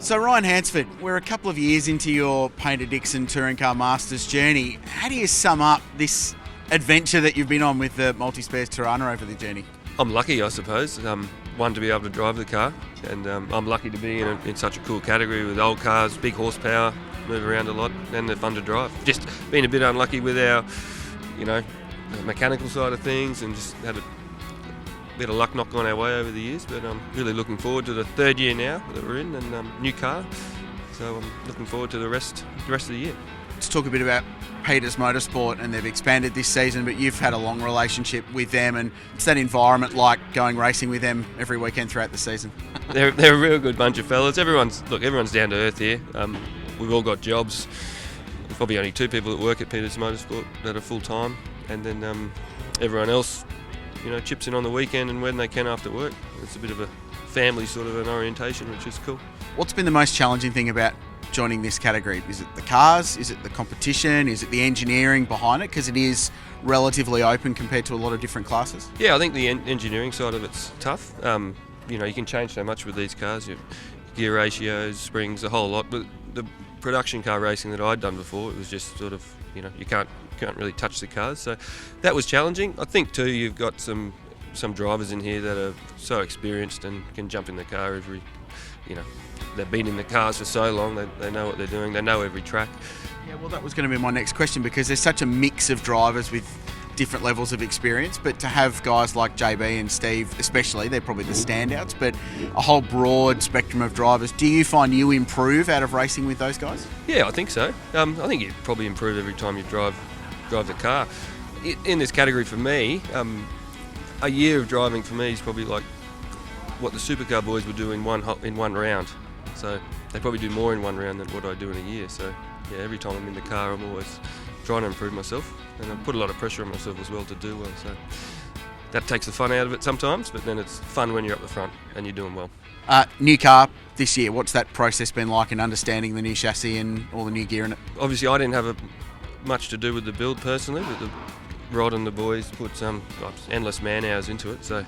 So Ryan Hansford, we're a couple of years into your Paynter Dixon Touring Car Masters journey. How do you sum up this adventure that you've been on with the Multi-Spares Tirana over the journey? I'm lucky, I suppose. One, to be able to drive the car, and I'm lucky to be in such a cool category with old cars, big horsepower, move around a lot, and they're fun to drive. Just been a bit unlucky with our, mechanical side of things, and just had a bit of luck knock on our way over the years. But I'm really looking forward to the third year now that we're in, and new car. So I'm looking forward to the rest of the year. Let's talk a bit about Peters Motorsport, and they've expanded this season, but you've had a long relationship with them, and it's that environment like going racing with them every weekend throughout the season. They're a real good bunch of fellas. Everyone's down to earth here. We've all got jobs. There's probably only two people that work at Peters Motorsport that are full time, and then everyone else, chips in on the weekend and when they can after work. It's a bit of a family sort of an orientation, which is cool. What's been the most challenging thing about joining this category? Is it the cars? Is it the competition? Is it the engineering behind it? Because it is relatively open compared to a lot of different classes. Yeah, I think the engineering side of it's tough. You can change so much with these cars, your gear ratios, springs, a whole lot. But the production car racing that I'd done before, it was just sort of, you can't really touch the cars. So that was challenging. I think too, you've got some drivers in here that are so experienced and can jump in the car they've been in the cars for so long, they know what they're doing, they know every track. Yeah, well, that was going to be my next question, because there's such a mix of drivers with different levels of experience, but to have guys like JB and Steve especially, they're probably the standouts, but a whole broad spectrum of drivers. Do you find you improve out of racing with those guys? Yeah, I think so. I think you probably improve every time you drive the car. In this category for me, a year of driving for me is probably like what the supercar boys would do in one round. So they probably do more in one round than what I do in a year. So yeah, every time I'm in the car, I'm always trying to improve myself, and I put a lot of pressure on myself as well to do well. So that takes the fun out of it sometimes, but then it's fun when you're up the front and you're doing well. New car this year, what's that process been like in understanding the new chassis and all the new gear in it? Obviously, I didn't have much to do with the build personally, but Rod and the boys put endless man hours into it. So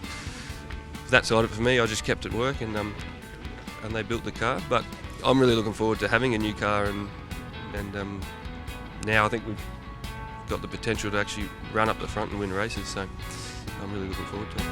that side of it for me, I just kept it work, and they built the car. But I'm really looking forward to having a new car, and now I think we've got the potential to actually run up the front and win races. So I'm really looking forward to it.